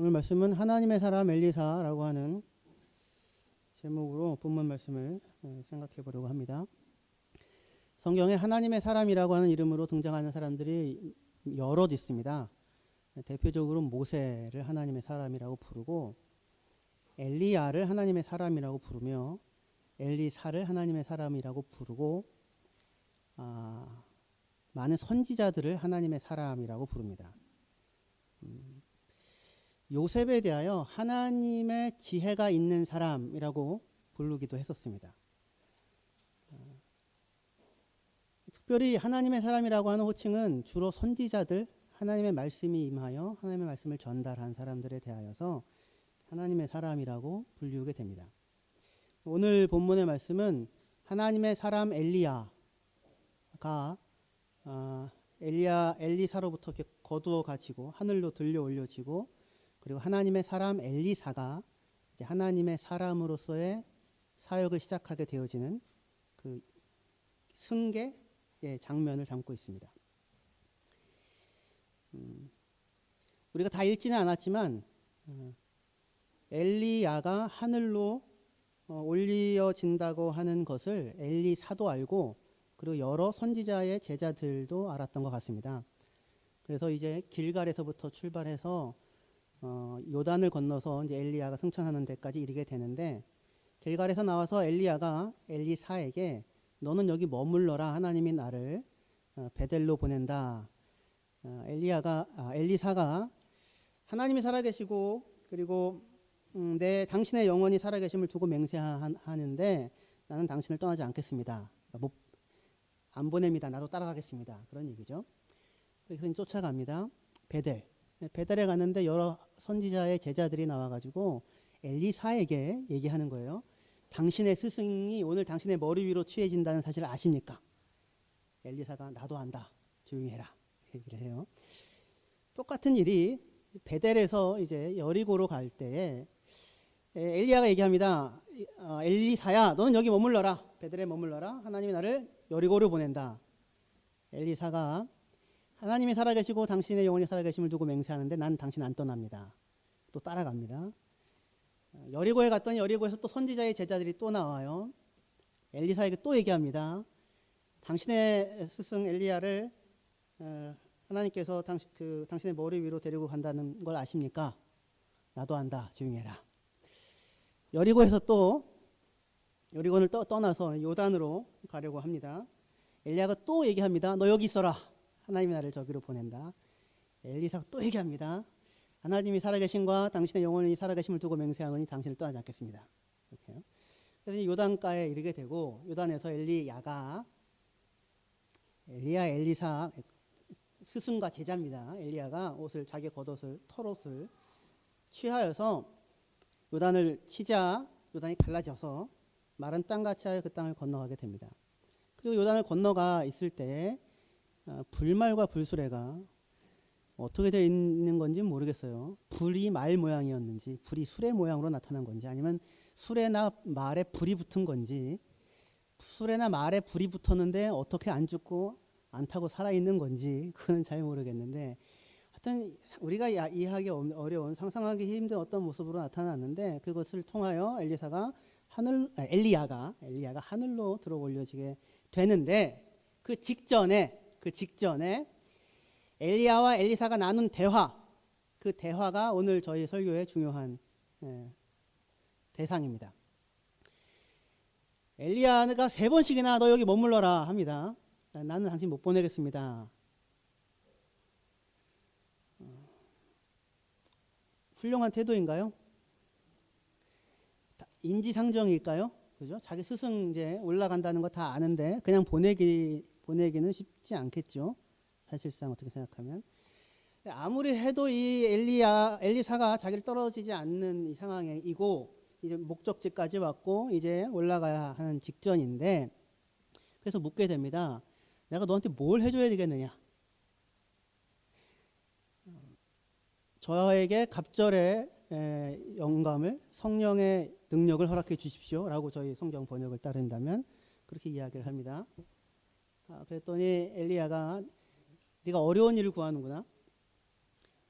오늘 말씀은 하나님의 사람 엘리사라고 하는 제목으로 본문 말씀을 생각해 보려고 합니다. 성경에 하나님의 사람이라고 하는 이름으로 등장하는 사람들이 여럿 있습니다. 대표적으로 모세를 하나님의 사람이라고 부르고, 엘리야를 하나님의 사람이라고 부르며, 엘리사를 하나님의 사람이라고 부르고, 많은 선지자들을 하나님의 사람이라고 부릅니다. 요셉에 대하여 하나님의 지혜가 있는 사람이라고 부르기도 했었습니다. 특별히 하나님의 사람이라고 하는 호칭은 주로 선지자들, 하나님의 말씀이 임하여 하나님의 말씀을 전달한 사람들에 대하여서 하나님의 사람이라고 불리우게 됩니다. 오늘 본문의 말씀은 하나님의 사람 엘리야가 엘리사로부터 이렇게 거두어 가지고 하늘로 들려 올려지고, 그리고 하나님의 사람 엘리사가 이제 하나님의 사람으로서의 사역을 시작하게 되어지는 그 승계의 장면을 담고 있습니다. 우리가 다 읽지는 않았지만 엘리야가 하늘로 올려진다고 하는 것을 엘리사도 알고, 그리고 여러 선지자의 제자들도 알았던 것 같습니다. 그래서 이제 길갈에서부터 출발해서 요단을 건너서 이제 엘리야가 승천하는 데까지 이르게 되는데, 길갈에서 나와서 엘리야가 엘리사에게 너는 여기 머물러라, 하나님이 나를 베델로 보낸다. 엘리사가 하나님이 살아계시고, 그리고 당신의 영혼이 살아계심을 두고 맹세하는데 나는 당신을 떠나지 않겠습니다. 안 보냅니다. 나도 따라가겠습니다. 그런 얘기죠. 그래서 쫓아갑니다. 베델에 가는데 여러 선지자의 제자들이 나와가지고 엘리사에게 얘기하는 거예요. 당신의 스승이 오늘 당신의 머리 위로 취해진다는 사실을 아십니까? 엘리사가 나도 안다. 조용히 해라. 얘기를 해요. 똑같은 일이 베델에서 이제 여리고로 갈 때에 엘리야가 얘기합니다. 엘리사야, 너는 여기 머물러라. 베델에 머물러라. 하나님이 나를 여리고로 보낸다. 엘리사가 하나님이 살아계시고 당신의 영혼이 살아계심을 두고 맹세하는데 난 당신 안 떠납니다. 또 따라갑니다. 여리고에 갔더니 여리고에서 또 선지자의 제자들이 또 나와요. 엘리사에게 또 얘기합니다. 당신의 스승 엘리야를 하나님께서 당신의 머리 위로 데리고 간다는 걸 아십니까? 나도 안다. 조용히 해라. 여리고에서 또 여리고를 떠나서 요단으로 가려고 합니다. 엘리야가 또 얘기합니다. 너 여기 있어라. 하나님이 나를 저기로 보낸다. 엘리사가 또 얘기합니다. 하나님이 살아계신과 당신의 영혼이 살아계심을 두고 맹세하노니 당신을 떠나지 않겠습니다. 이렇게요. 그래서 요단가에 이르게 되고, 요단에서 엘리사 스승과 제자입니다. 엘리야가 자기 겉옷을 털옷을 취하여서 요단을 치자 요단이 갈라져서 마른 땅같이 하여 그 땅을 건너가게 됩니다. 그리고 요단을 건너가 있을 때 불말과 불수레가 어떻게 되어 있는 건지 모르겠어요. 불이 말 모양이었는지, 불이 수레 모양으로 나타난 건지, 아니면 수레나 말에 불이 붙은 건지, 수레나 말에 불이 붙었는데 어떻게 안 죽고 안 타고 살아있는 건지, 그건 잘 모르겠는데, 하여튼 우리가 이해하기 어려운, 상상하기 힘든 어떤 모습으로 나타났는데, 그것을 통하여 엘리야가 하늘로 들어 올려지게 되는데, 그 직전에 엘리야와 엘리사가 나눈 그 대화가 오늘 저희 설교의 중요한 대상입니다. 엘리야가 3번씩이나 너 여기 머물러라 합니다. 나는 당신 못 보내겠습니다. 훌륭한 태도인가요? 인지상정일까요? 그죠? 자기 스승 이제 올라간다는 거 다 아는데 그냥 보내기는 쉽지 않겠죠. 사실상 어떻게 생각하면. 아무리 해도 이 엘리사가 자기를 떨어지지 않는 이 상황이고, 이제 목적지까지 왔고 이제 올라가야 하는 직전인데, 그래서 묻게 됩니다. 내가 너한테 뭘 해줘야 되겠느냐? 저에게 갑절의 영감을, 성령의 능력을 허락해 주십시오 라고 저희 성경 번역을 따른다면 그렇게 이야기를 합니다. 그랬더니 엘리야가 네가 어려운 일을 구하는구나.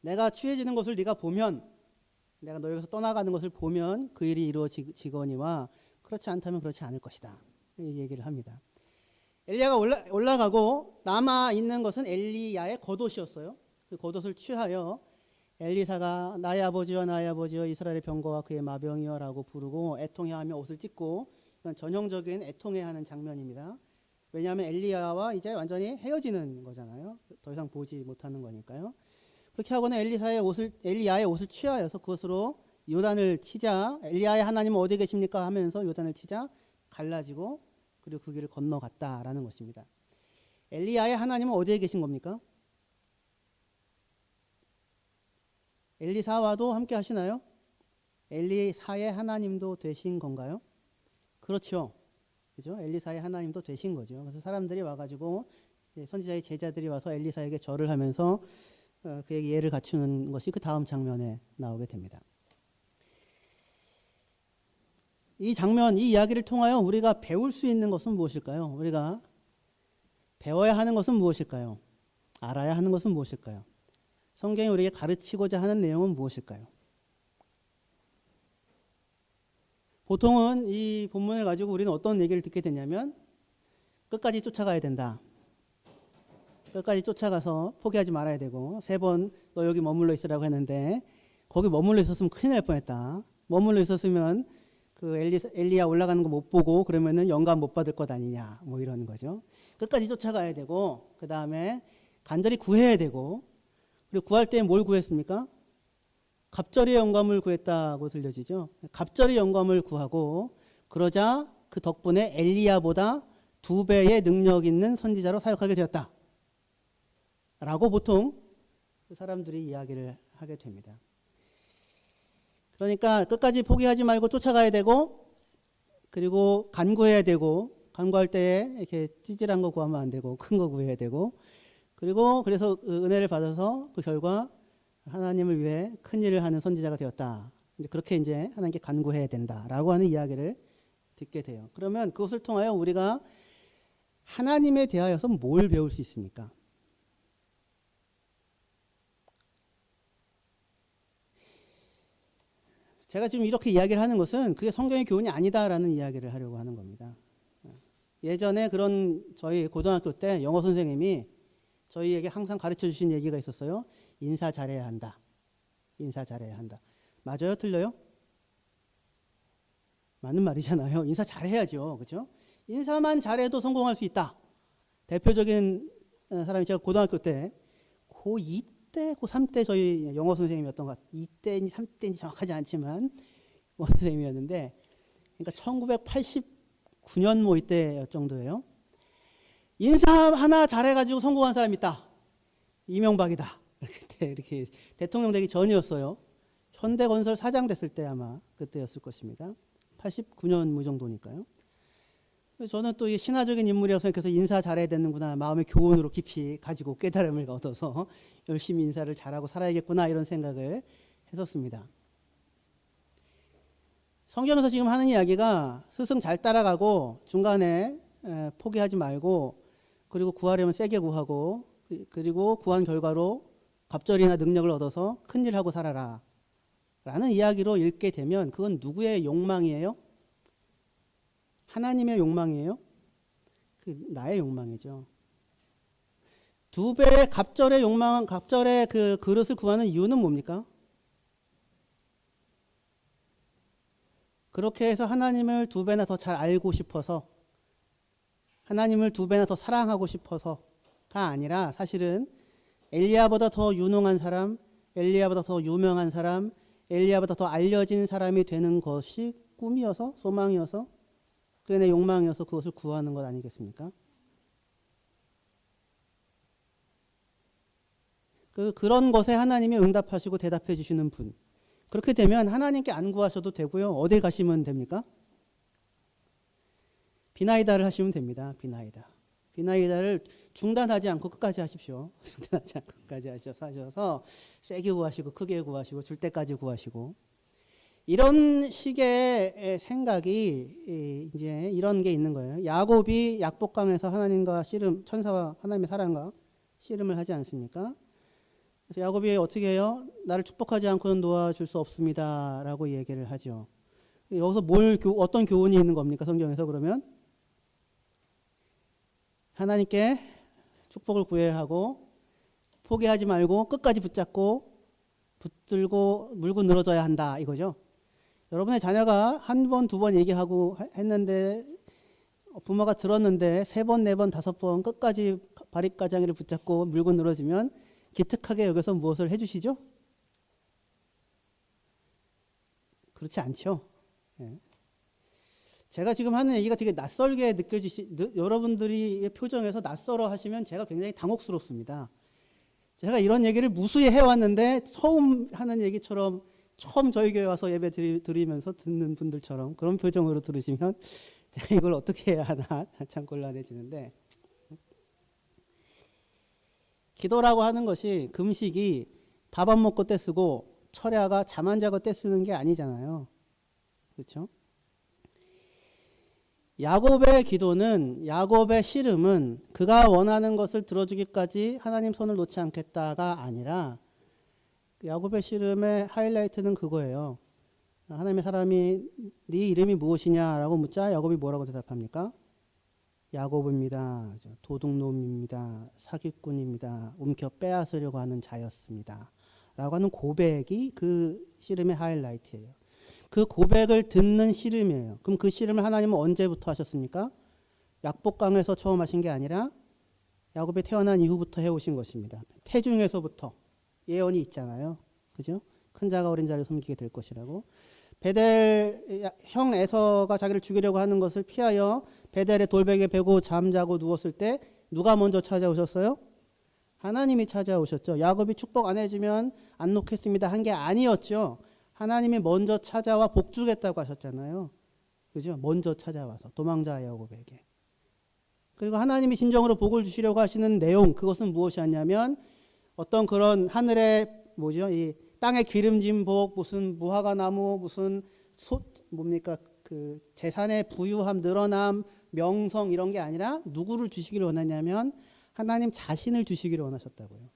내가 취해지는 것을 네가 보면 내가 너에게서 떠나가는 것을 보면 그 일이 이루어지거니와 그렇지 않다면 그렇지 않을 것이다. 이 얘기를 합니다. 엘리야가 올라가고 남아 있는 것은 엘리야의 겉옷이었어요. 그 겉옷을 취하여 엘리사가 나의 아버지여 나의 아버지여 이스라엘의 병거와 그의 마병이여 라고 부르고 애통해하며 옷을 찢고, 이건 전형적인 애통해하는 장면입니다. 왜냐하면 엘리야와 이제 완전히 헤어지는 거잖아요. 더 이상 보지 못하는 거니까요. 그렇게 하고는 엘리야의 옷을 취하여서 그것으로 요단을 치자, 엘리야의 하나님은 어디 계십니까 하면서 요단을 치자 갈라지고 그리고 그 길을 건너갔다라는 것입니다. 엘리야의 하나님은 어디에 계신 겁니까? 엘리사와도 함께 하시나요? 엘리사의 하나님도 되신 건가요? 그렇죠. 그죠? 엘리사의 하나님도 되신 거죠. 그래서 사람들이 와가지고 선지자의 제자들이 와서 엘리사에게 절을 하면서 그에게 예를 갖추는 것이 그 다음 장면에 나오게 됩니다. 이 장면, 이 이야기를 통하여 우리가 배울 수 있는 것은 무엇일까요? 우리가 배워야 하는 것은 무엇일까요? 알아야 하는 것은 무엇일까요? 성경이 우리에게 가르치고자 하는 내용은 무엇일까요? 보통은 이 본문을 가지고 우리는 어떤 얘기를 듣게 되냐면 끝까지 쫓아가야 된다. 끝까지 쫓아가서 포기하지 말아야 되고, 3번 너 여기 머물러 있으라고 했는데 거기 머물러 있었으면 큰일 날 뻔했다. 머물러 있었으면 그 엘리야 올라가는 거 못 보고 그러면은 영감 못 받을 것 아니냐, 뭐 이런 거죠. 끝까지 쫓아가야 되고, 그 다음에 간절히 구해야 되고, 그리고 구할 때 뭘 구했습니까? 갑절의 영감을 구했다고 들려지죠. 갑절의 영감을 구하고, 그러자 그 덕분에 엘리야보다 2배의 능력 있는 선지자로 사역하게 되었다 라고 보통 사람들이 이야기를 하게 됩니다. 그러니까 끝까지 포기하지 말고 쫓아가야 되고, 그리고 간구해야 되고, 간구할 때 이렇게 찌질한 거 구하면 안 되고 큰 거 구해야 되고, 그리고 그래서 그 은혜를 받아서 그 결과 하나님을 위해 큰 일을 하는 선지자가 되었다. 그렇게 이제 하나님께 간구해야 된다라고 하는 이야기를 듣게 돼요. 그러면 그것을 통하여 우리가 하나님에 대하여서 뭘 배울 수 있습니까? 제가 지금 이렇게 이야기를 하는 것은 그게 성경의 교훈이 아니다라는 이야기를 하려고 하는 겁니다. 예전에 그런 저희 고등학교 때 영어 선생님이 저희에게 항상 가르쳐 주신 얘기가 있었어요. 인사 잘해야 한다. 인사 잘해야 한다. 맞아요? 틀려요? 맞는 말이잖아요. 인사 잘해야죠. 그렇죠? 인사만 잘해도 성공할 수 있다. 대표적인 사람이 제가 고등학교 때 고2 때, 고3 때 저희 영어 선생님이었던 것 같아요. 2때인지 3때인지 정확하지 않지만 영어 선생님이었는데, 그러니까 1989년 뭐 이때 정도예요. 인사 하나 잘해가지고 성공한 사람이 있다. 이명박이다. 이렇게 대통령 되기 전이었어요. 현대건설 사장 됐을 때 아마 그때였을 것입니다. 89년 뭐 정도니까요. 저는 또 이 신화적인 인물이어서 그래서 인사 잘해야 되는구나 마음의 교훈으로 깊이 가지고 깨달음을 얻어서 열심히 인사를 잘하고 살아야겠구나 이런 생각을 했었습니다. 성경에서 지금 하는 이야기가 스승 잘 따라가고 중간에 포기하지 말고, 그리고 구하려면 세게 구하고, 그리고 구한 결과로 갑절이나 능력을 얻어서 큰일 하고 살아라 라는 이야기로 읽게 되면 그건 누구의 욕망이에요? 하나님의 욕망이에요? 나의 욕망이죠. 2배의 갑절의 욕망, 갑절의 그 그릇을 구하는 이유는 뭡니까? 그렇게 해서 하나님을 2배나 더 잘 알고 싶어서, 하나님을 2배나 더 사랑하고 싶어서가 아니라 사실은 엘리야보다 더 유능한 사람, 엘리야보다 더 유명한 사람, 엘리야보다 더 알려진 사람이 되는 것이 꿈이어서, 소망이어서, 그게 내 욕망이어서 그것을 구하는 것 아니겠습니까? 그런 것에 하나님이 응답하시고 대답해 주시는 분. 그렇게 되면 하나님께 안 구하셔도 되고요. 어디 가시면 됩니까? 비나이다를 하시면 됩니다. 비나이다를 중단하지 않고 끝까지 하십시오. 중단하지 않고 끝까지 하셔서 세게 구하시고 크게 구하시고 줄 때까지 구하시고, 이런 식의 생각이 이제 이런 게 있는 거예요. 야곱이 약복강에서 하나님과 씨름, 천사와 하나님의 사랑과 씨름을 하지 않습니까? 그래서 야곱이 어떻게 해요? 나를 축복하지 않고는 놓아줄 수 없습니다. 라고 얘기를 하죠. 여기서 어떤 교훈이 있는 겁니까? 성경에서 그러면? 하나님께 축복을 구해야 하고 포기하지 말고 끝까지 붙잡고 붙들고 물고 늘어져야 한다. 이거죠. 여러분의 자녀가 한 번, 두 번 얘기하고 했는데 부모가 들었는데 세 번, 네 번, 다섯 번 끝까지 바리가장이를 붙잡고 물고 늘어지면 기특하게 여기서 무엇을 해주시죠? 그렇지 않죠. 예. 제가 지금 하는 얘기가 되게 낯설게 여러분들이 표정에서 낯설어 하시면 제가 굉장히 당혹스럽습니다. 제가 이런 얘기를 무수히 해왔는데 처음 하는 얘기처럼 처음 저희 교회 와서 예배 드리면서 듣는 분들처럼 그런 표정으로 들으시면 제가 이걸 어떻게 해야 하나 참 곤란해지는데, 기도라고 하는 것이 금식이 밥 안 먹고 떼쓰고 철야가 잠 안 자고 떼쓰는 게 아니잖아요. 그렇죠? 야곱의 기도는, 야곱의 씨름은 그가 원하는 것을 들어주기까지 하나님 손을 놓지 않겠다가 아니라, 야곱의 씨름의 하이라이트는 그거예요. 하나님의 사람이 네 이름이 무엇이냐라고 묻자 야곱이 뭐라고 대답합니까? 야곱입니다. 도둑놈입니다. 사기꾼입니다. 움켜 빼앗으려고 하는 자였습니다. 라고 하는 고백이 그 씨름의 하이라이트예요. 그 고백을 듣는 씨름이에요. 그럼 그 씨름을 하나님은 언제부터 하셨습니까? 약복강에서 처음 하신 게 아니라 야곱이 태어난 이후부터 해오신 것입니다. 태중에서부터 예언이 있잖아요. 그죠? 큰 자가 어린 자를 섬기게 될 것이라고. 베델 형 에서가 자기를 죽이려고 하는 것을 피하여 베델의 돌베개 베고 잠자고 누웠을 때 누가 먼저 찾아오셨어요? 하나님이 찾아오셨죠. 야곱이 축복 안 해주면 안 놓겠습니다 한 게 아니었죠. 하나님이 먼저 찾아와 복 주겠다고 하셨잖아요. 그죠? 먼저 찾아와서 도망자 야곱에게. 그리고 하나님이 진정으로 복을 주시려고 하시는 내용, 그것은 무엇이었냐면 어떤 그런 하늘의 이 땅에 기름진 복, 무슨 무화과 나무, 무슨 뭡니까 그 재산의 부유함, 늘어남, 명성 이런 게 아니라 누구를 주시기를 원하냐면 하나님 자신을 주시기를 원하셨다고요.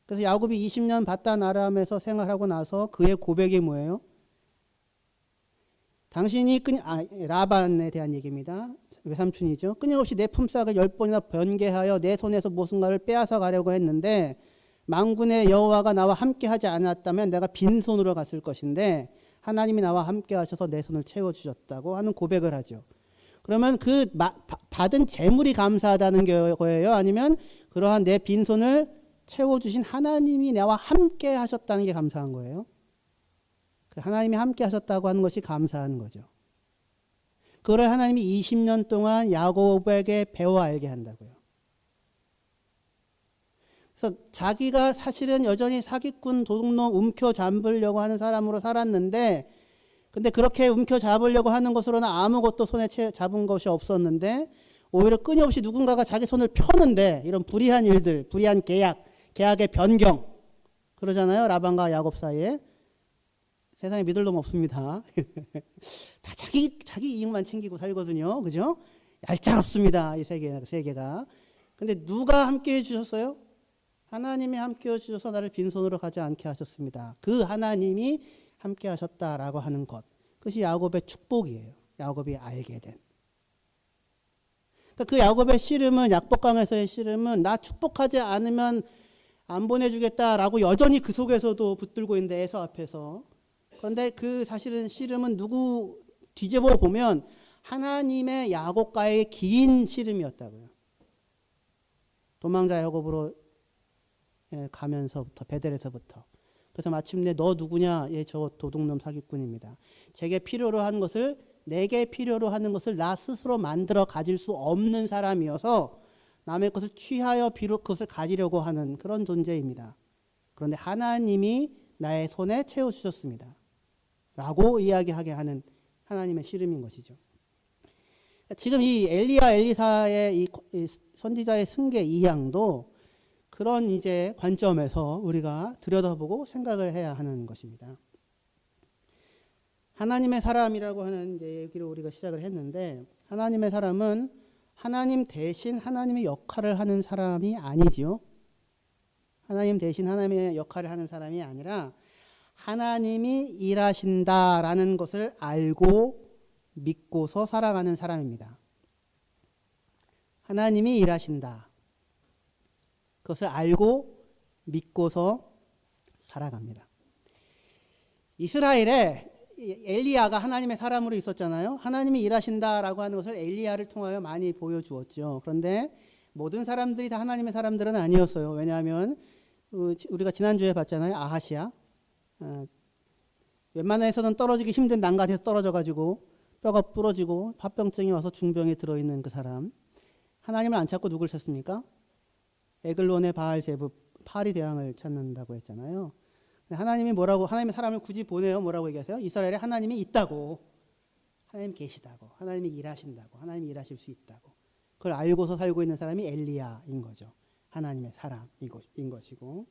그래서 야곱이 20년 바단 아람에서 생활하고 나서 그의 고백이 뭐예요? 당신이 라반에 대한 얘기입니다. 외삼촌이죠. 끊임없이 내 품삯을 10번이나 변개하여 내 손에서 무슨가를 빼앗아 가려고 했는데 만군의 여호와가 나와 함께 하지 않았다면 내가 빈손으로 갔을 것인데 하나님이 나와 함께 하셔서 내 손을 채워주셨다고 하는 고백을 하죠. 그러면 그 받은 재물이 감사하다는 거예요? 아니면 그러한 내 빈손을 채워주신 하나님이 나와 함께 하셨다는 게 감사한 거예요? 하나님이 함께 하셨다고 하는 것이 감사한 거죠. 그걸 하나님이 20년 동안 야곱에게 배워 알게 한다고요. 그래서 자기가 사실은 여전히 사기꾼, 도둑놈, 움켜 잡으려고 하는 사람으로 살았는데, 근데 그렇게 움켜 잡으려고 하는 것으로는 아무것도 손에 잡은 것이 없었는데 오히려 끊임없이 누군가가 자기 손을 펴는데, 이런 불의한 일들, 불의한 계약의 변경, 그러잖아요. 라반과 야곱 사이에. 세상에 믿을 놈 없습니다. 다 자기 이익만 챙기고 살거든요. 그죠? 얄짤없습니다. 이 세계가. 근데 누가 함께 해주셨어요? 하나님이 함께 해주셔서 나를 빈손으로 가지 않게 하셨습니다. 그 하나님이 함께 하셨다라고 하는 것. 그것이 야곱의 축복이에요. 야곱이 알게 된. 그러니까 그 야곱의 씨름은, 약복강에서의 씨름은 나 축복하지 않으면 안 보내주겠다라고 여전히 그 속에서도 붙들고 있는데, 에서 앞에서. 그런데 그 사실은 씨름은 누구 뒤집어 보면 하나님의 야곱과의 긴 씨름이었다고요. 도망자 야곱으로 가면서부터, 베델에서부터. 그래서 마침내 너 누구냐? 예, 저 도둑놈 사기꾼입니다. 내게 필요로 하는 것을 나 스스로 만들어 가질 수 없는 사람이어서 남의 것을 취하여 비록 그것을 가지려고 하는 그런 존재입니다. 그런데 하나님이 나의 손에 채워주셨습니다. 라고 이야기하게 하는 하나님의 씨름인 것이죠. 지금 이 엘리야 엘리사의 이 선지자의 승계 2양도 그런 이제 관점에서 우리가 들여다보고 생각을 해야 하는 것입니다. 하나님의 사람이라고 하는 이제 얘기를 우리가 시작을 했는데, 하나님의 사람은 하나님 대신 하나님의 역할을 하는 사람이 아니지요. 하나님 대신 하나님의 역할을 하는 사람이 아니라 하나님이 일하신다라는 것을 알고 믿고서 살아가는 사람입니다. 하나님이 일하신다. 그것을 알고 믿고서 살아갑니다. 이스라엘에 엘리야가 하나님의 사람으로 있었잖아요. 하나님이 일하신다라고 하는 것을 엘리야를 통하여 많이 보여주었죠. 그런데 모든 사람들이 다 하나님의 사람들은 아니었어요. 왜냐하면 우리가 지난주에 봤잖아요. 아하시야. 웬만해서는 떨어지기 힘든 난간에서 떨어져가지고 뼈가 부러지고 파병증이 와서 중병에 들어있는 그 사람. 하나님을 안 찾고 누굴 찾습니까? 에글론의 바알제붓 파리 대왕을 찾는다고 했잖아요. 하나님이 뭐라고, 하나님의 사람을 굳이 보내요. 뭐라고 얘기하세요? 이스라엘에 하나님이 있다고, 하나님 계시다고, 하나님이 일하신다고, 하나님이 일하실 수 있다고. 그걸 알고서 살고 있는 사람이 엘리야인 거죠. 하나님의 사람인 것이고,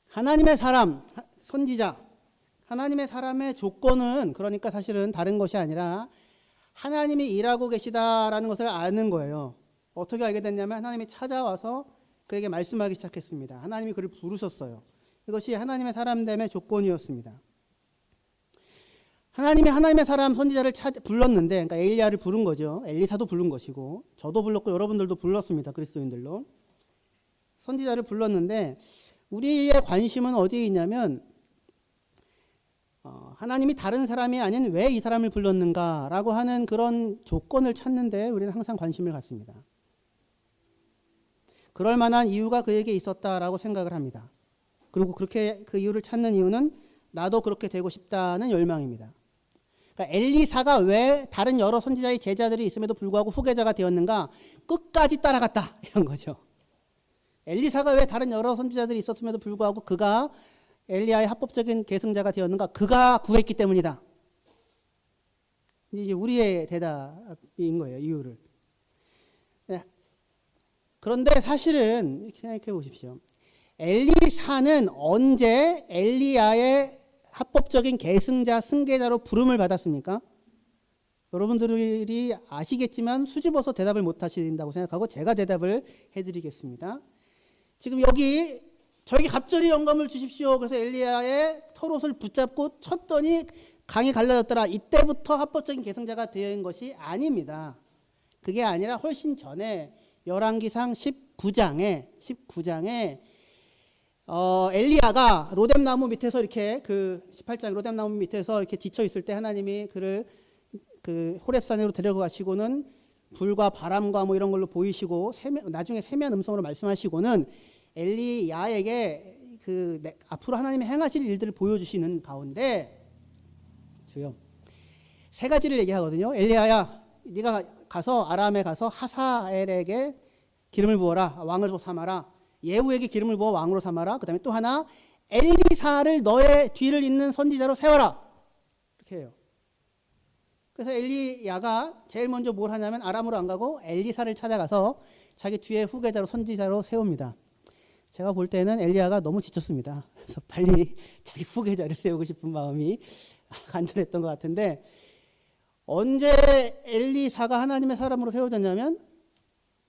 하나님의 사람, 선지자, 하나님의 사람의 조건은 그러니까 사실은 다른 것이 아니라 하나님이 일하고 계시다라는 것을 아는 거예요. 어떻게 알게 됐냐면 하나님이 찾아와서 그에게 말씀하기 시작했습니다. 하나님이 그를 부르셨어요. 이것이 하나님의 사람됨의 조건이었습니다. 하나님이 하나님의 사람 선지자를 불렀는데, 그러니까 엘리야를 부른 거죠. 엘리사도 부른 것이고, 저도 불렀고 여러분들도 불렀습니다. 그리스도인들로 선지자를 불렀는데, 우리의 관심은 어디에 있냐면 하나님이 다른 사람이 아닌 왜 이 사람을 불렀는가라고 하는 그런 조건을 찾는데 우리는 항상 관심을 갖습니다. 그럴 만한 이유가 그에게 있었다라고 생각을 합니다. 그리고 그렇게 그 이유를 찾는 이유는 나도 그렇게 되고 싶다는 열망입니다. 그러니까 엘리사가 왜 다른 여러 선지자의 제자들이 있음에도 불구하고 후계자가 되었는가? 끝까지 따라갔다, 이런 거죠. 엘리사가 왜 다른 여러 선지자들이 있었음에도 불구하고 그가 엘리야의 합법적인 계승자가 되었는가? 그가 구했기 때문이다. 이제 우리의 대답인 거예요, 이유를. 그런데 사실은 이렇게 생각해 보십시오. 엘리사는 언제 엘리야의 합법적인 계승자, 승계자로 부름을 받았습니까? 여러분들이 아시겠지만 수줍어서 대답을 못 하신다고 생각하고 제가 대답을 해드리겠습니다. 지금 여기 저에게 갑절이 영감을 주십시오. 그래서 엘리야의 털옷을 붙잡고 쳤더니 강이 갈라졌더라. 이때부터 합법적인 계승자가 된 것이 아닙니다. 그게 아니라 훨씬 전에 열왕기상 19장에 엘리야가 로뎀나무 밑에서 이렇게 그 18장 로뎀나무 밑에서 이렇게 지쳐 있을 때 하나님이 그를 그 호렙산으로 데려가시고는 불과 바람과 뭐 이런 걸로 보이시고 나중에 세미한 음성으로 말씀하시고는 엘리야에게 그 앞으로 하나님이 행하실 일들을 보여주시는 가운데 주여 세 가지를 얘기하거든요. 엘리야야, 네가 가서 아람에 가서 하사엘에게 기름을 부어라, 왕으로 삼아라. 예후에게 기름을 부어 왕으로 삼아라. 그 다음에 또 하나, 엘리사를 너의 뒤를 잇는 선지자로 세워라. 이렇게 해요. 그래서 엘리야가 제일 먼저 뭘 하냐면 아람으로 안 가고 엘리사를 찾아가서 자기 뒤에 후계자로 선지자로 세웁니다. 제가 볼 때는 엘리야가 너무 지쳤습니다. 그래서 빨리 자기 후계자를 세우고 싶은 마음이 간절했던 것 같은데, 언제 엘리사가 하나님의 사람으로 세워졌냐면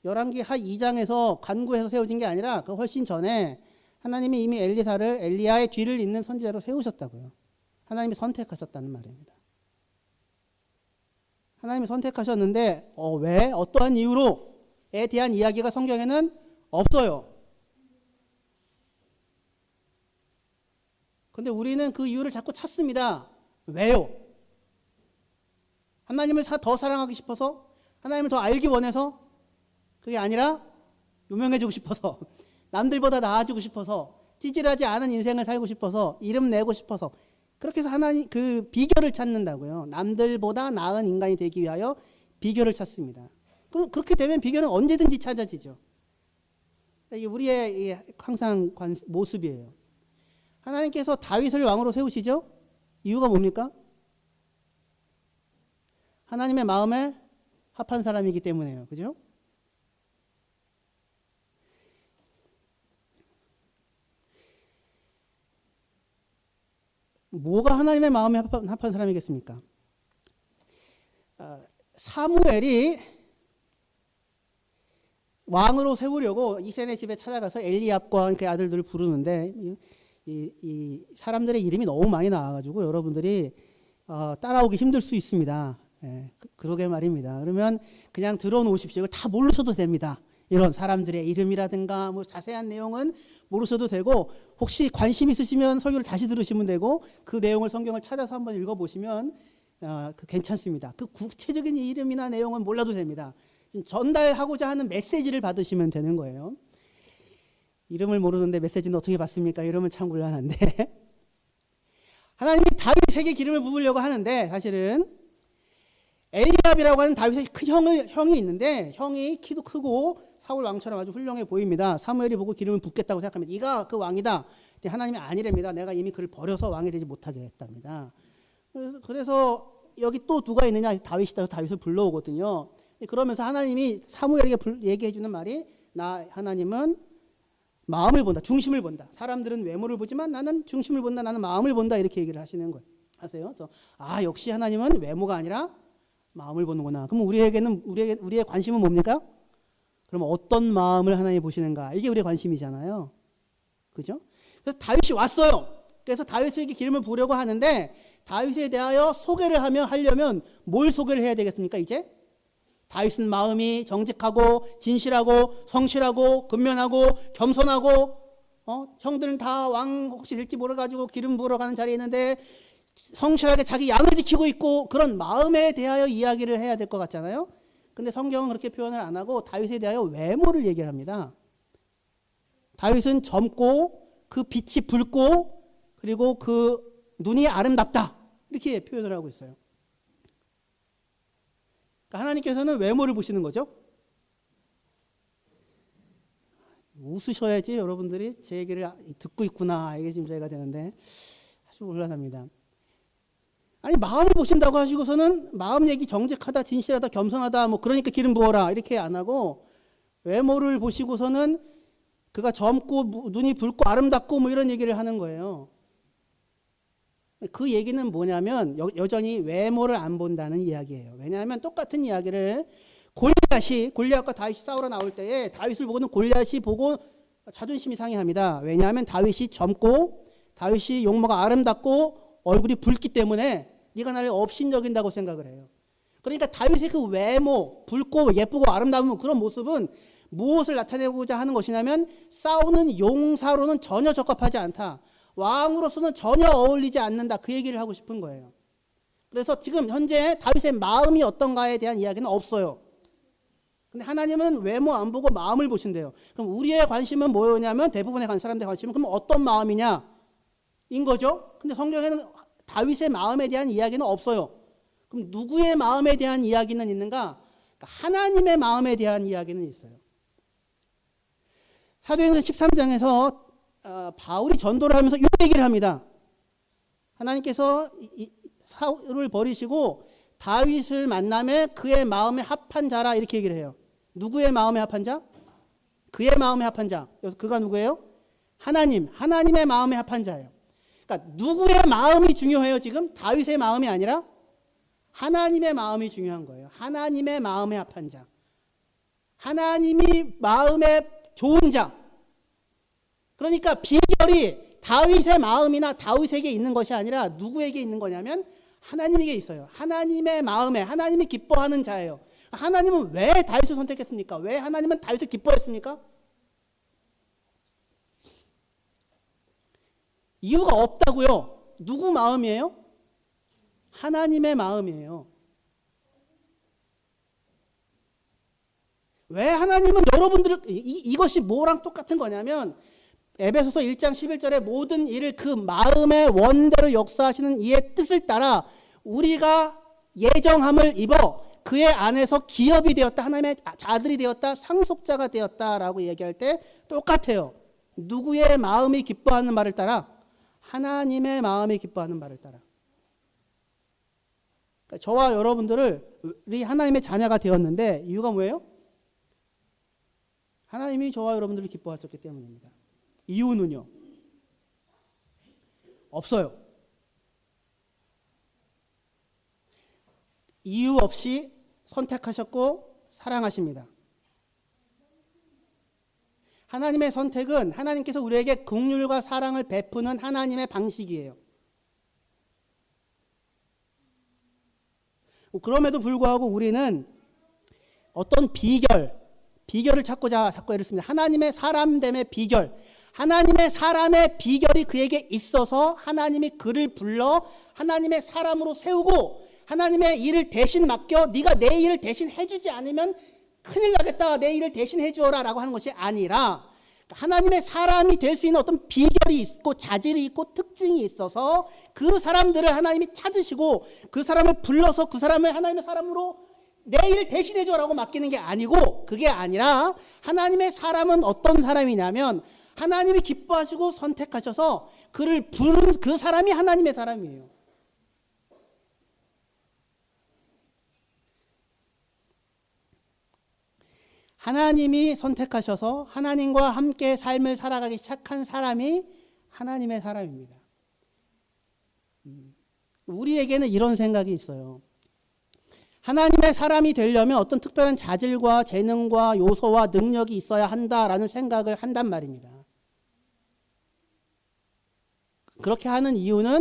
열왕기 하 2장에서 간구해서 세워진 게 아니라 그 훨씬 전에 하나님이 이미 엘리사를 엘리야의 뒤를 잇는 선지자로 세우셨다고요. 하나님이 선택하셨다는 말입니다. 하나님이 선택하셨는데 왜? 어떠한 이유로에 대한 이야기가 성경에는 없어요. 그런데 우리는 그 이유를 자꾸 찾습니다. 왜요? 하나님을 더 사랑하기 싶어서? 하나님을 더 알기 원해서? 그게 아니라 유명해지고 싶어서, 남들보다 나아지고 싶어서, 찌질하지 않은 인생을 살고 싶어서, 이름 내고 싶어서, 그렇게 해서 하나님 그 비결을 찾는다고요. 남들보다 나은 인간이 되기 위하여 비결을 찾습니다. 그럼 그렇게 되면 비결은 언제든지 찾아지죠. 이게 우리의 항상 모습이에요. 하나님께서 다윗을 왕으로 세우시죠? 이유가 뭡니까? 하나님의 마음에 합한 사람이기 때문에요. 그죠? 뭐가 하나님의 마음에 합한 사람이겠습니까? 사무엘이 왕으로 세우려고 이세네 집에 찾아가서 엘리압과 그 아들들을 부르는데 이 사람들의 이름이 너무 많이 나와가지고 여러분들이 따라오기 힘들 수 있습니다. 예, 그러게 말입니다. 그러면 그냥 들어놓으십시오. 이거 다 모르셔도 됩니다. 이런 사람들의 이름이라든가 뭐 자세한 내용은 모르셔도 되고, 혹시 관심 있으시면 설교를 다시 들으시면 되고, 그 내용을 성경을 찾아서 한번 읽어보시면 괜찮습니다. 그 구체적인 이름이나 내용은 몰라도 됩니다. 전달하고자 하는 메시지를 받으시면 되는 거예요. 이름을 모르는데 메시지는 어떻게 받습니까? 이러면 참 곤란한데 하나님이 다윗에게 기름을 부으려고 하는데, 사실은 엘리압이라고 하는 다윗의 큰 형이 있는데, 형이 키도 크고 사울 왕처럼 아주 훌륭해 보입니다. 사무엘이 보고 기름을 붓겠다고 생각하면 이가 그 왕이다. 하나님이 아니랍니다. 내가 이미 그를 버려서 왕이 되지 못하게 했답니다. 그래서 여기 또 누가 있느냐, 다윗이다. 다윗을 불러오거든요. 그러면서 하나님이 사무엘에게 얘기해 주는 말이, 나 하나님은 마음을 본다, 중심을 본다. 사람들은 외모를 보지만 나는 중심을 본다, 나는 마음을 본다. 이렇게 얘기를 하시는 거예요. 하세요. 그래서 역시 하나님은 외모가 아니라 마음을 보는구나. 그럼 우리의 관심은 뭡니까? 그럼 어떤 마음을 하나님이 보시는가? 이게 우리의 관심이잖아요. 그죠? 그래서 다윗이 왔어요. 그래서 다윗에게 기름을 부으려고 하는데, 다윗에 대하여 소개를 하려면 뭘 소개를 해야 되겠습니까? 이제 다윗은 마음이 정직하고 진실하고 성실하고 근면하고 겸손하고, 형들은 다 왕 혹시 될지 몰라가지고 기름 부으러 가는 자리에 있는데 성실하게 자기 양을 지키고 있고, 그런 마음에 대하여 이야기를 해야 될 것 같잖아요. 근데 성경은 그렇게 표현을 안 하고 다윗에 대하여 외모를 얘기를 합니다. 다윗은 젊고 그 빛이 붉고 그리고 그 눈이 아름답다, 이렇게 표현을 하고 있어요. 그러니까 하나님께서는 외모를 보시는 거죠. 웃으셔야지 여러분들이 제 얘기를 듣고 있구나, 이게 지금 저희가 되는데 아주 곤란합니다. 아니, 마음을 보신다고 하시고서는 마음 얘기, 정직하다, 진실하다, 겸손하다, 뭐 그러니까 기름 부어라, 이렇게 안 하고, 외모를 보시고서는 그가 젊고 눈이 붉고 아름답고 뭐 이런 얘기를 하는 거예요. 그 얘기는 뭐냐면 여전히 외모를 안 본다는 이야기예요. 왜냐하면 똑같은 이야기를 골리앗과 다윗이 싸우러 나올 때에 다윗을 보고는 골리앗이 보고 자존심이 상해합니다. 왜냐하면 다윗이 젊고 다윗이 용모가 아름답고 얼굴이 붉기 때문에 네가 나를 업신여긴다고 생각을 해요. 그러니까 다윗의 그 외모, 붉고 예쁘고 아름다운 그런 모습은 무엇을 나타내고자 하는 것이냐면, 싸우는 용사로는 전혀 적합하지 않다, 왕으로서는 전혀 어울리지 않는다, 그 얘기를 하고 싶은 거예요. 그래서 지금 현재 다윗의 마음이 어떤가에 대한 이야기는 없어요. 근데 하나님은 외모 안 보고 마음을 보신대요. 그럼 우리의 관심은 뭐냐면, 대부분의 사람들의 관심은 그럼 어떤 마음이냐 인 거죠. 근데 성경에는 다윗의 마음에 대한 이야기는 없어요. 그럼 누구의 마음에 대한 이야기는 있는가? 그러니까 하나님의 마음에 대한 이야기는 있어요. 사도행전 13장에서 바울이 전도를 하면서 이 얘기를 합니다. 하나님께서 사울을 버리시고 다윗을 만남에 그의 마음에 합한 자라, 이렇게 얘기를 해요. 누구의 마음에 합한 자? 그의 마음에 합한 자. 그래서 그가 누구예요? 하나님의 마음에 합한 자예요. 그러니까 누구의 마음이 중요해요? 지금 다윗의 마음이 아니라 하나님의 마음이 중요한 거예요. 하나님의 마음에 합한 자, 하나님이 마음에 좋은 자. 그러니까 비결이 다윗의 마음이나 다윗에게 있는 것이 아니라 누구에게 있는 거냐면 하나님에게 있어요. 하나님의 마음에, 하나님이 기뻐하는 자예요. 하나님은 왜 다윗을 선택했습니까? 왜 하나님은 다윗을 기뻐했습니까? 이유가 없다고요. 누구 마음이에요? 하나님의 마음이에요. 왜 하나님은 여러분들을, 이것이 뭐랑 똑같은 거냐면, 에베소서 1장 11절에 모든 일을 그 마음의 원대로 역사하시는 이의 뜻을 따라 우리가 예정함을 입어 그의 안에서 기업이 되었다, 하나님의 아들이 되었다, 상속자가 되었다라고 얘기할 때 똑같아요. 누구의 마음이 기뻐하는 말을 따라? 하나님의 마음이 기뻐하는 말을 따라. 그러니까 저와 여러분들이 하나님의 자녀가 되었는데 이유가 뭐예요? 하나님이 저와 여러분들을 기뻐하셨기 때문입니다. 이유는요? 없어요. 이유 없이 선택하셨고 사랑하십니다. 하나님의 선택은 하나님께서 우리에게 긍휼과 사랑을 베푸는 하나님의 방식이에요. 그럼에도 불구하고 우리는 어떤 비결을 찾고자 자꾸 애를 씁니다. 하나님의 사람됨의 비결, 하나님의 사람의 비결이 그에게 있어서 하나님이 그를 불러 하나님의 사람으로 세우고 하나님의 일을 대신 맡겨 네가 내 일을 대신 해주지 않으면 큰일 나겠다, 내 일을 대신 해주어라 라고 하는 것이 아니라 하나님의 사람이 될 수 있는 어떤 비결이 있고 자질이 있고 특징이 있어서 그 사람들을 하나님이 찾으시고 그 사람을 불러서 그 사람을 하나님의 사람으로 내 일을 대신해 줘라고 맡기는 게 아니고, 그게 아니라 하나님의 사람은 어떤 사람이냐면 하나님이 기뻐하시고 선택하셔서 그를 부른 그 사람이 하나님의 사람이에요. 하나님이 선택하셔서 하나님과 함께 삶을 살아가기 시작한 사람이 하나님의 사람입니다. 우리에게는 이런 생각이 있어요. 하나님의 사람이 되려면 어떤 특별한 자질과 재능과 요소와 능력이 있어야 한다라는 생각을 한단 말입니다. 그렇게 하는 이유는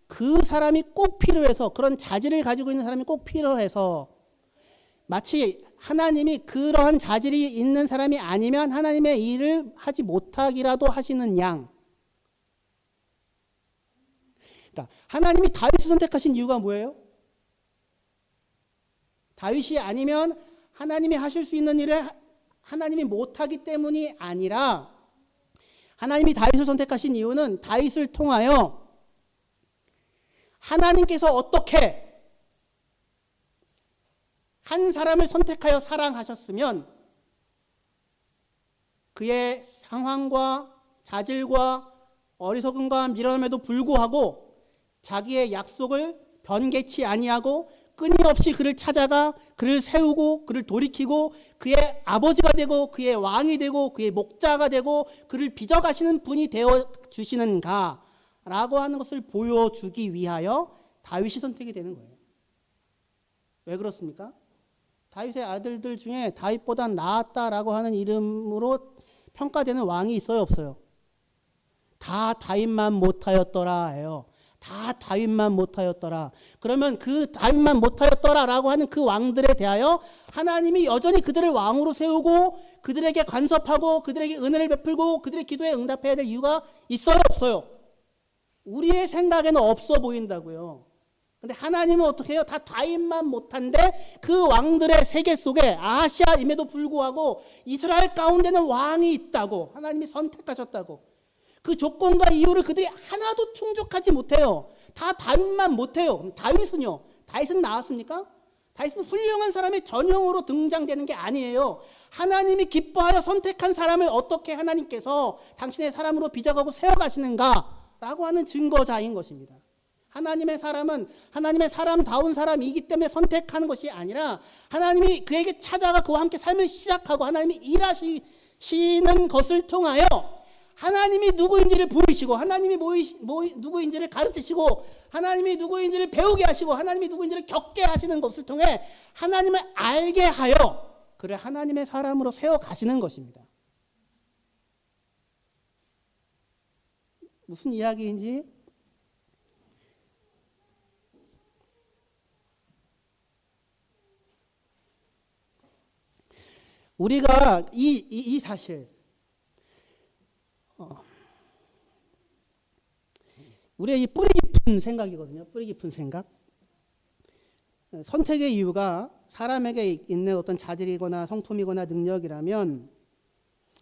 그 사람이 꼭 필요해서, 그런 자질을 가지고 있는 사람이 꼭 필요해서, 마치 하나님이 그러한 자질이 있는 사람이 아니면 하나님의 일을 하지 못하기라도 하시는 양. 그러니까 하나님이 다윗을 선택하신 이유가 뭐예요? 다윗이 아니면 하나님이 하실 수 있는 일을 하나님이 못하기 때문이 아니라, 하나님이 다윗을 선택하신 이유는 다윗을 통하여 하나님께서 어떻게 한 사람을 선택하여 사랑하셨으면 그의 상황과 자질과 어리석음과 미련함에도 불구하고 자기의 약속을 변개치 아니하고 끊임없이 그를 찾아가 그를 세우고 그를 돌이키고 그의 아버지가 되고 그의 왕이 되고 그의 목자가 되고 그를 빚어가시는 분이 되어주시는가 라고 하는 것을 보여주기 위하여 다윗이 선택이 되는 거예요. 왜 그렇습니까? 다윗의 아들들 중에 다윗보다 나았다라고 하는 이름으로 평가되는 왕이 있어요, 없어요? 다 다윗만 못하였더라 해요. 다 다윗만 못하였더라. 그러면 그 다윗만 못하였더라라고 하는 그 왕들에 대하여 하나님이 여전히 그들을 왕으로 세우고 그들에게 간섭하고 그들에게 은혜를 베풀고 그들의 기도에 응답해야 될 이유가 있어요, 없어요? 우리의 생각에는 없어 보인다고요. 근데 하나님은 어떻게 해요? 다 다윗만 못한데 그 왕들의 세계 속에 아하시아임에도 불구하고 이스라엘 가운데는 왕이 있다고 하나님이 선택하셨다고. 그 조건과 이유를 그들이 하나도 충족하지 못해요. 다 다윗만 못해요. 다윗은요? 다윗은 나았습니까? 다윗은 훌륭한 사람의 전형으로 등장되는 게 아니에요. 하나님이 기뻐하여 선택한 사람을 어떻게 하나님께서 당신의 사람으로 빚어가고 세워가시는가 라고 하는 증거자인 것입니다. 하나님의 사람은 하나님의 사람다운 사람이기 때문에 선택하는 것이 아니라 하나님이 그에게 찾아가 그와 함께 삶을 시작하고 하나님이 일하시는 것을 통하여 하나님이 누구인지를 보이시고 하나님이 누구인지를 가르치시고 하나님이 누구인지를 배우게 하시고 하나님이 누구인지를 겪게 하시는 것을 통해 하나님을 알게 하여 그를 하나님의 사람으로 세워가시는 것입니다. 무슨 이야기인지 우리가 이 사실 우리의 이 뿌리 깊은 생각이거든요. 뿌리 깊은 생각. 선택의 이유가 사람에게 있는 어떤 자질이거나 성품이거나 능력이라면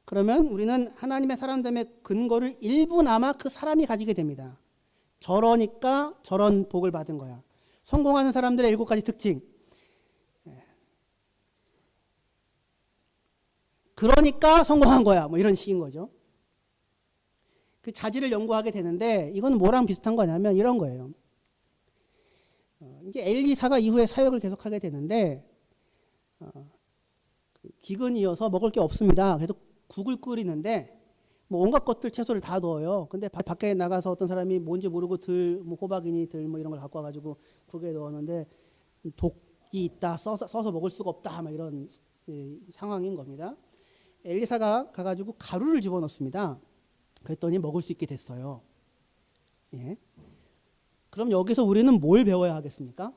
그러면 우리는 하나님의 사람됨의 근거를 일부나마 그 사람이 가지게 됩니다. 저러니까 저런 복을 받은 거야. 성공하는 사람들의 7가지 특징. 그러니까 성공한 거야. 뭐 이런 식인 거죠. 그 자질을 연구하게 되는데 이건 뭐랑 비슷한 거냐면 이런 거예요. 이제 엘리사가 이후에 사역을 계속하게 되는데 기근이어서 먹을 게 없습니다. 그래서 국을 끓이는데 뭐 온갖 것들 채소를 다 넣어요. 근데 밖에 나가서 어떤 사람이 뭔지 모르고 뭐 호박이니 뭐 이런 걸 갖고 와가지고 국에 넣었는데 독이 있다, 써서 먹을 수가 없다, 막 이런 상황인 겁니다. 엘리사가 가가지고 가루를 집어넣습니다. 그랬더니 먹을 수 있게 됐어요. 예. 그럼 여기서 우리는 뭘 배워야 하겠습니까?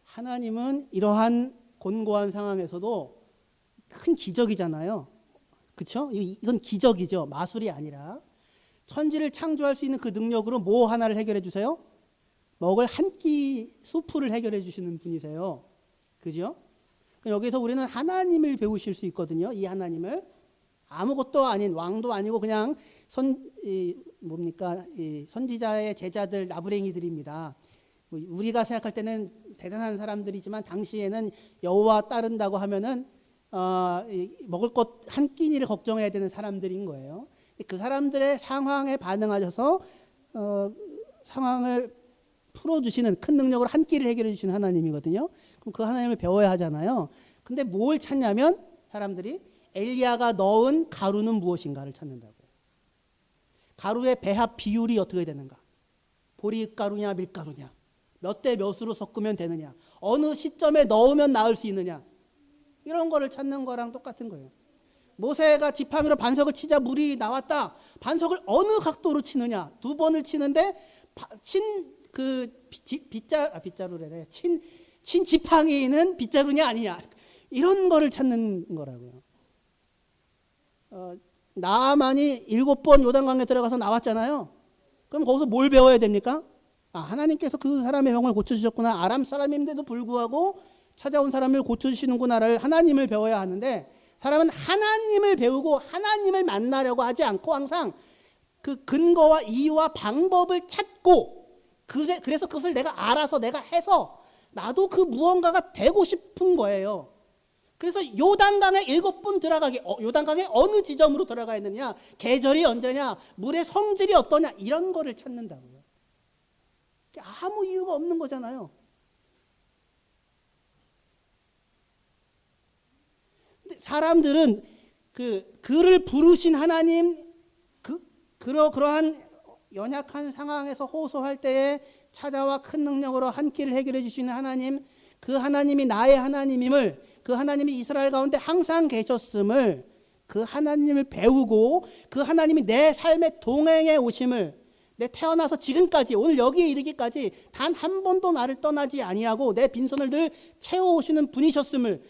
하나님은 이러한 곤고한 상황에서도 큰 기적이잖아요. 그렇죠? 이건 기적이죠. 마술이 아니라. 천지를 창조할 수 있는 그 능력으로 뭐 하나를 해결해 주세요? 먹을 한 끼 수프를 해결해 주시는 분이세요. 그죠? 여기서 우리는 하나님을 배우실 수 있거든요. 이 하나님을. 아무것도 아닌, 왕도 아니고 그냥 선지자의 제자들, 나부랭이들입니다. 우리가 생각할 때는 대단한 사람들이지만 당시에는 여호와 따른다고 하면은 먹을 것 한 끼니를 걱정해야 되는 사람들인 거예요. 그 사람들의 상황에 반응하셔서 상황을 풀어주시는, 큰 능력으로 한 끼를 해결해 주시는 하나님이거든요. 그럼 그 하나님을 배워야 하잖아요. 근데 뭘 찾냐면 사람들이 엘리야가 넣은 가루는 무엇인가를 찾는다고요. 가루의 배합 비율이 어떻게 되는가? 보리가루냐 밀가루냐? 몇 대 몇으로 섞으면 되느냐? 어느 시점에 넣으면 나을 수 있느냐? 이런 거를 찾는 거랑 똑같은 거예요. 모세가 지팡이로 반석을 치자 물이 나왔다. 반석을 어느 각도로 치느냐? 2번을 치는데 빗자루래. 친 지팡이는 빗자루냐 아니냐? 이런 거를 찾는 거라고요. 나아만이 7번 요단강에 들어가서 나왔잖아요. 그럼 거기서 뭘 배워야 됩니까? 하나님께서 그 사람의 병을 고쳐주셨구나. 아람 사람인데도 불구하고 찾아온 사람을 고쳐주시는구나를 하나님을 배워야 하는데, 사람은 하나님을 배우고 하나님을 만나려고 하지 않고 항상 그 근거와 이유와 방법을 찾고, 그래서 그것을 내가 알아서 내가 해서 나도 그 무언가가 되고 싶은 거예요. 그래서 요단강에 7번 들어가기, 요단강에 어느 지점으로 들어가 있느냐, 계절이 언제냐, 물의 성질이 어떠냐, 이런 거를 찾는다고요. 아무 이유가 없는 거잖아요. 근데 사람들은 그를 부르신 하나님, 그러한 연약한 상황에서 호소할 때에 찾아와 큰 능력으로 한 끼를 해결해 주시는 하나님, 그 하나님이 나의 하나님임을, 그 하나님이 이스라엘 가운데 항상 계셨음을, 그 하나님을 배우고 그 하나님이 내 삶의 동행에 오심을, 내 태어나서 지금까지 오늘 여기에 이르기까지 단 한 번도 나를 떠나지 아니하고 내 빈손을 늘 채워오시는 분이셨음을,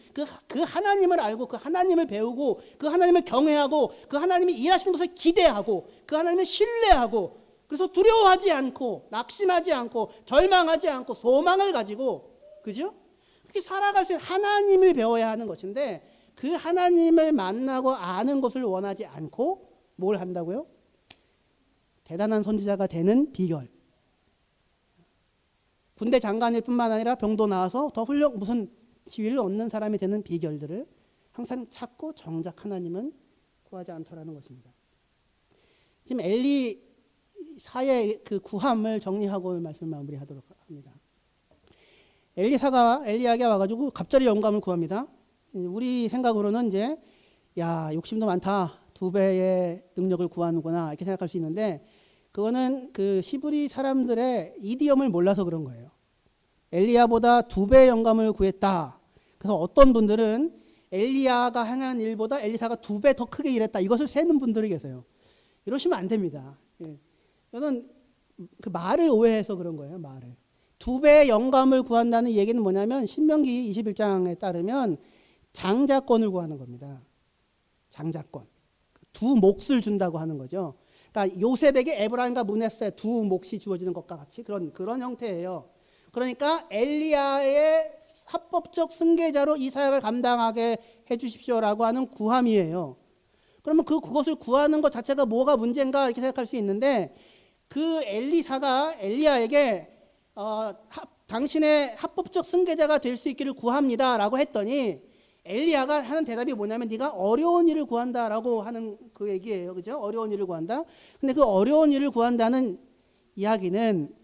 그 하나님을 알고 그 하나님을 배우고 그 하나님을 경외하고 그 하나님이 일하시는 것을 기대하고 그 하나님을 신뢰하고, 그래서 두려워하지 않고 낙심하지 않고 절망하지 않고 소망을 가지고, 그죠? 그렇게 살아갈 수 있는 하나님을 배워야 하는 것인데, 그 하나님을 만나고 아는 것을 원하지 않고 뭘 한다고요? 대단한 선지자가 되는 비결. 군대 장관일 뿐만 아니라 병도 나와서 더 무슨 지위를 얻는 사람이 되는 비결들을 항상 찾고 정작 하나님은 구하지 않더라는 것입니다. 지금 엘리사의 그 구함을 정리하고 말씀을 마무리하도록 합니다. 엘리야에게 와가지고 갑자기 영감을 구합니다. 우리 생각으로는 이제 욕심도 많다, 2배의 능력을 구하는구나 이렇게 생각할 수 있는데, 그거는 그 히브리 사람들의 이디엄을 몰라서 그런 거예요. 엘리야보다 2배의 영감을 구했다. 그래서 어떤 분들은 엘리야가 행한 일보다 엘리사가 2배 더 크게 일했다, 이것을 세는 분들이 계세요. 이러시면 안 됩니다. 저는 그 말을 오해해서 그런 거예요. 말을. 2배의 영감을 구한다는 얘기는 뭐냐면, 신명기 21장에 따르면 장자권을 구하는 겁니다. 장자권. 2 몫을 준다고 하는 거죠. 그러니까 요셉에게 에브라임과 므낫세 2 몫이 주어지는 것과 같이 그런 형태예요. 그러니까 엘리야의 합법적 승계자로 이 사역을 감당하게 해주십시오라고 하는 구함이에요. 그러면 그것을 구하는 것 자체가 뭐가 문제인가 이렇게 생각할 수 있는데, 그 엘리사가 엘리야에게 당신의 합법적 승계자가 될 수 있기를 구합니다라고 했더니, 엘리야가 하는 대답이 뭐냐면, 네가 어려운 일을 구한다라고 하는 그 얘기예요. 그죠? 어려운 일을 구한다. 근데 그 어려운 일을 구한다는 이야기는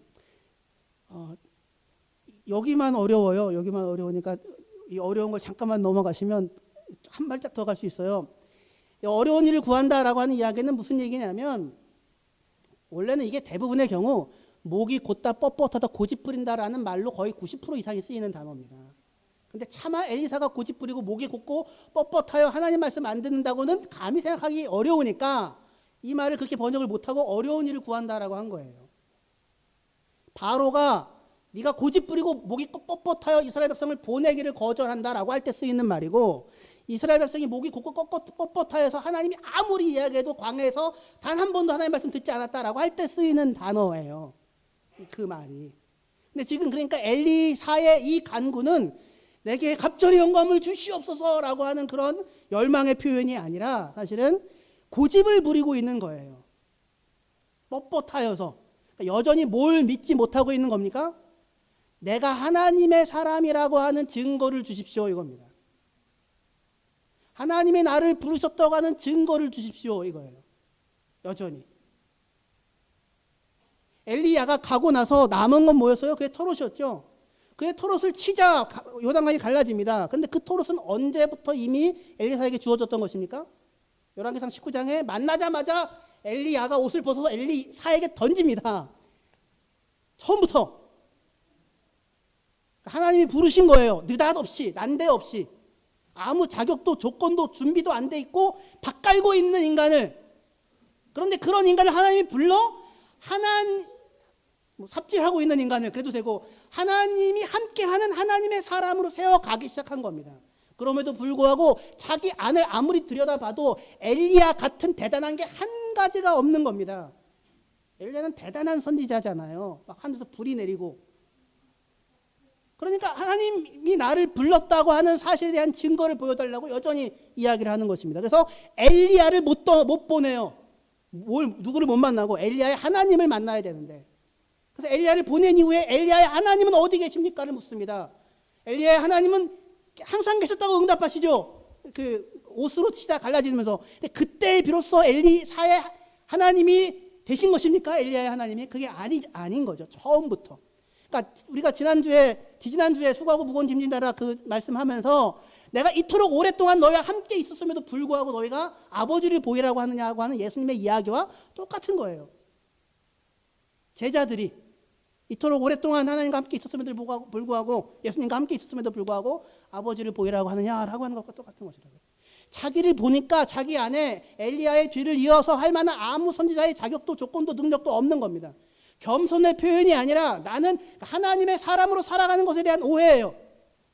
여기만 어려워요. 여기만 어려우니까 이 어려운 걸 잠깐만 넘어가시면 한 발짝 더 갈 수 있어요. 어려운 일을 구한다라고 하는 이야기는 무슨 얘기냐면, 원래는 이게 대부분의 경우 목이 곧다 뻣뻣하다 고집 부린다라는 말로 거의 90% 이상이 쓰이는 단어입니다. 근데 차마 엘리사가 고집부리고 목이 곧고 뻣뻣하여 하나님 말씀 안 듣는다고는 감히 생각하기 어려우니까 이 말을 그렇게 번역을 못하고 어려운 일을 구한다라고 한 거예요. 바로가 네가 고집부리고 목이 뻣뻣하여 이스라엘 백성을 보내기를 거절한다라고 할 때 쓰이는 말이고, 이스라엘 백성이 목이 곧고 뻣뻣하여서 하나님이 아무리 이야기해도 광야에서 단 한 번도 하나님 말씀 듣지 않았다라고 할 때 쓰이는 단어예요. 그 말이. 근데 지금 그러니까 엘리사의 이 간구는 내게 갑절의 영감을 주시옵소서라고 하는 그런 열망의 표현이 아니라 사실은 고집을 부리고 있는 거예요. 뻣뻣하여서. 그러니까 여전히 뭘 믿지 못하고 있는 겁니까? 내가 하나님의 사람이라고 하는 증거를 주십시오 이겁니다. 하나님이 나를 부르셨다고 하는 증거를 주십시오 이거예요. 여전히. 엘리야가 가고 나서 남은 건 뭐였어요? 그의 털옷이었죠. 그의 털옷을 치자 요단강이 갈라집니다. 근데 그 털옷은 언제부터 이미 엘리사에게 주어졌던 것입니까? 열왕기상 19장에 만나자마자 엘리야가 옷을 벗어서 엘리사에게 던집니다. 처음부터. 하나님이 부르신 거예요. 느닷없이, 난데없이. 아무 자격도 조건도 준비도 안 돼 있고 밥 깔고 있는 인간을, 그런데 그런 인간을 하나님이 불러 삽질하고 있는 인간을, 그래도 되고 하나님이 함께하는 하나님의 사람으로 세워가기 시작한 겁니다. 그럼에도 불구하고 자기 안을 아무리 들여다봐도 엘리야 같은 대단한 게 한 가지가 없는 겁니다. 엘리야는 대단한 선지자잖아요. 막 하늘에서 불이 내리고. 그러니까 하나님이 나를 불렀다고 하는 사실에 대한 증거를 보여달라고 여전히 이야기를 하는 것입니다. 그래서 엘리야를 못 보내요. 누구를 못 만나고 엘리야의 하나님을 만나야 되는데, 그래서 엘리야를 보낸 이후에 엘리야의 하나님은 어디 계십니까를 묻습니다. 엘리야의 하나님은 항상 계셨다고 응답하시죠. 그 옷으로 치자 갈라지면서. 근데 그때 비로소 엘리사의 하나님이 되신 것입니까? 엘리야의 하나님이? 그게 아닌 거죠. 처음부터. 그러니까 우리가 지난주에 수고하고 무거운 짐진 자라 그 말씀하면서 내가 이토록 오랫동안 너희와 함께 있었음에도 불구하고 너희가 아버지를 보이라고 하느냐고 하는 예수님의 이야기와 똑같은 거예요. 제자들이 이토록 오랫동안 하나님과 함께 있었음에도 불구하고, 예수님과 함께 있었음에도 불구하고 아버지를 보이라고 하느냐라고 하는 것과 똑같은 것이라고요. 자기를 보니까 자기 안에 엘리야의 뒤를 이어서 할 만한 아무 선지자의 자격도 조건도 능력도 없는 겁니다. 겸손의 표현이 아니라 나는 하나님의 사람으로 살아가는 것에 대한 오해예요.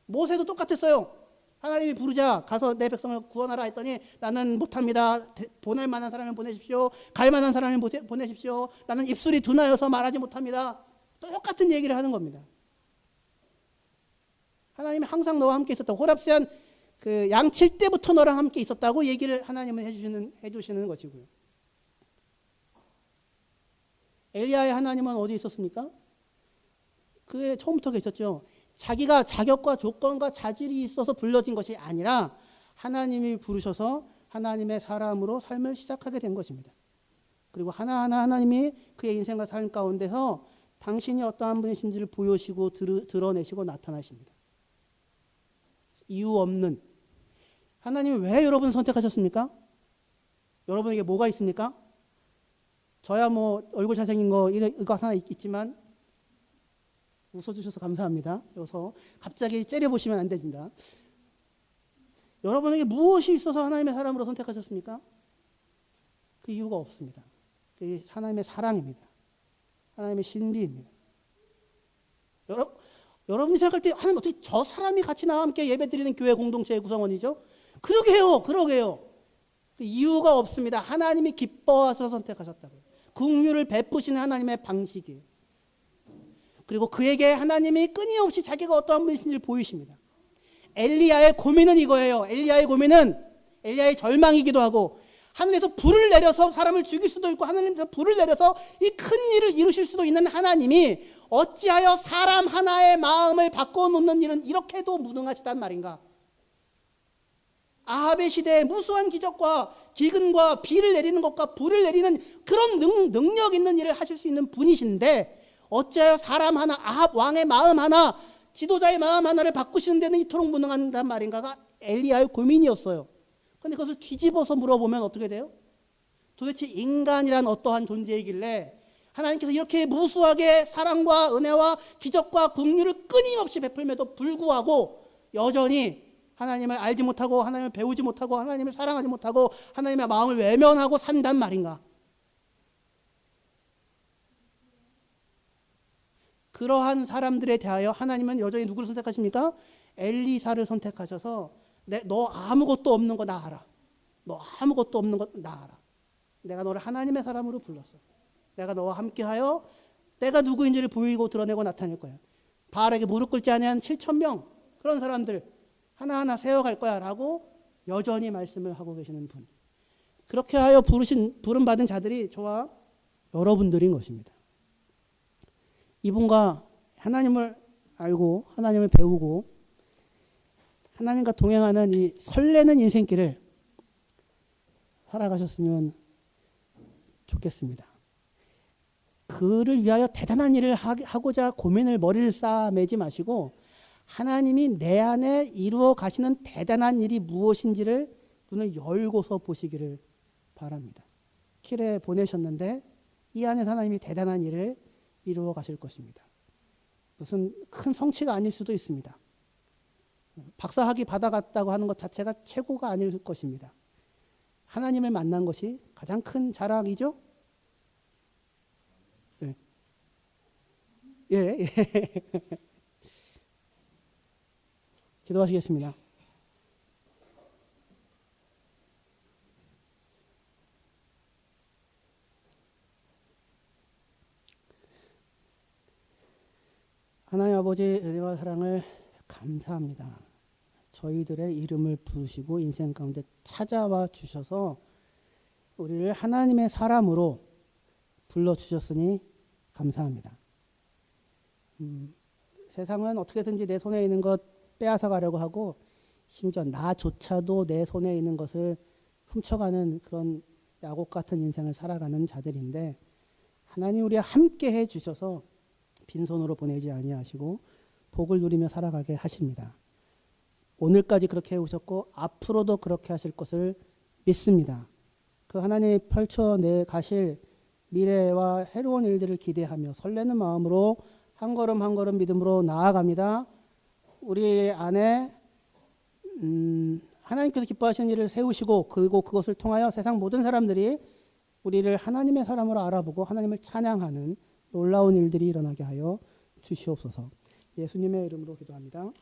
모세도 똑같았어요. 하나님이 부르자 가서 내 백성을 구원하라 했더니 나는 못합니다. 보낼 만한 사람을 보내십시오. 갈 만한 사람을 보내십시오. 나는 입술이 둔하여서 말하지 못합니다. 똑같은 얘기를 하는 겁니다. 하나님이 항상 너와 함께 있었다고, 호랍산 그 양칠 때부터 너랑 함께 있었다고 얘기를 하나님은 해주시는 것이고요. 엘리야의 하나님은 어디 있었습니까? 그의 처음부터 계셨죠. 자기가 자격과 조건과 자질이 있어서 불러진 것이 아니라 하나님이 부르셔서 하나님의 사람으로 삶을 시작하게 된 것입니다. 그리고 하나하나 하나님이 그의 인생과 삶 가운데서 당신이 어떠한 분이신지를 보여주시고 드러내시고 나타나십니다. 이유 없는. 하나님이 왜 여러분을 선택하셨습니까? 여러분에게 뭐가 있습니까? 저야 뭐 얼굴 잘생긴 거 이거 하나 있지만, 웃어주셔서 감사합니다. 그래서 갑자기 째려보시면 안 됩니다. 여러분에게 무엇이 있어서 하나님의 사람으로 선택하셨습니까? 그 이유가 없습니다. 그게 하나님의 사랑입니다. 하나님의 신비입니다. 여러분이 생각할 때 하나님 어떻게 저 사람이 같이 나와 함께 예배드리는 교회 공동체의 구성원이죠? 그러게요. 그 이유가 없습니다. 하나님이 기뻐하셔서 선택하셨다고요. 긍휼을 베푸시는 하나님의 방식이에요. 그리고 그에게 하나님이 끊임없이 자기가 어떠한 분이신지를 보이십니다. 엘리야의 고민은 이거예요. 엘리야의 고민은 엘리야의 절망이기도 하고, 하늘에서 불을 내려서 사람을 죽일 수도 있고 하늘에서 불을 내려서 이 큰 일을 이루실 수도 있는 하나님이 어찌하여 사람 하나의 마음을 바꿔놓는 일은 이렇게도 무능하시단 말인가. 아합의 시대에 무수한 기적과 기근과 비를 내리는 것과 불을 내리는 그런 능력 있는 일을 하실 수 있는 분이신데 어찌하여 사람 하나, 아합 왕의 마음 하나, 지도자의 마음 하나를 바꾸시는 데는 이토록 무능한단 말인가가 엘리야의 고민이었어요. 그런데 그것을 뒤집어서 물어보면 어떻게 돼요? 도대체 인간이란 어떠한 존재이길래 하나님께서 이렇게 무수하게 사랑과 은혜와 기적과 긍휼을 끊임없이 베풀면도 불구하고 여전히 하나님을 알지 못하고 하나님을 배우지 못하고 하나님을 사랑하지 못하고 하나님의 마음을 외면하고 산단 말인가? 그러한 사람들에 대하여 하나님은 여전히 누구를 선택하십니까? 엘리사를 선택하셔서 너 아무것도 없는 거 나 알아. 너 아무것도 없는 거 나 알아. 내가 너를 하나님의 사람으로 불렀어. 내가 너와 함께하여 내가 누구인지를 보이고 드러내고 나타낼 거야. 바알에게 무릎 꿇지 아니한 7,000명 그런 사람들 하나하나 세워갈 거야 라고 여전히 말씀을 하고 계시는 분. 그렇게 하여 부름받은 자들이 저와 여러분들인 것입니다. 이분과 하나님을 알고 하나님을 배우고 하나님과 동행하는 이 설레는 인생길을 살아가셨으면 좋겠습니다. 그를 위하여 대단한 일을 하고자 고민을 머리를 쌓아매지 마시고 하나님이 내 안에 이루어 가시는 대단한 일이 무엇인지를 눈을 열고서 보시기를 바랍니다. 길에 보내셨는데 이 안에서 하나님이 대단한 일을 이루어 가실 것입니다. 무슨 큰 성취가 아닐 수도 있습니다. 박사학위 받아갔다고 하는 것 자체가 최고가 아닐 것입니다. 하나님을 만난 것이 가장 큰 자랑이죠? 예. 예. 기도하시겠습니다. 하나님 아버지 은혜와 사랑을 감사합니다. 저희들의 이름을 부르시고 인생 가운데 찾아와 주셔서 우리를 하나님의 사람으로 불러주셨으니 감사합니다. 세상은 어떻게든지 내 손에 있는 것 빼앗아 가려고 하고 심지어 나조차도 내 손에 있는 것을 훔쳐가는 그런 야곱 같은 인생을 살아가는 자들인데 하나님 우리와 함께 해 주셔서 빈손으로 보내지 아니하시고 복을 누리며 살아가게 하십니다. 오늘까지 그렇게 해오셨고 앞으로도 그렇게 하실 것을 믿습니다. 그 하나님이 펼쳐내 가실 미래와 새로운 일들을 기대하며 설레는 마음으로 한 걸음 한 걸음 믿음으로 나아갑니다. 우리 안에 하나님께서 기뻐하시는 일을 세우시고 그리고 그것을 통하여 세상 모든 사람들이 우리를 하나님의 사람으로 알아보고 하나님을 찬양하는 놀라운 일들이 일어나게 하여 주시옵소서. 예수님의 이름으로 기도합니다.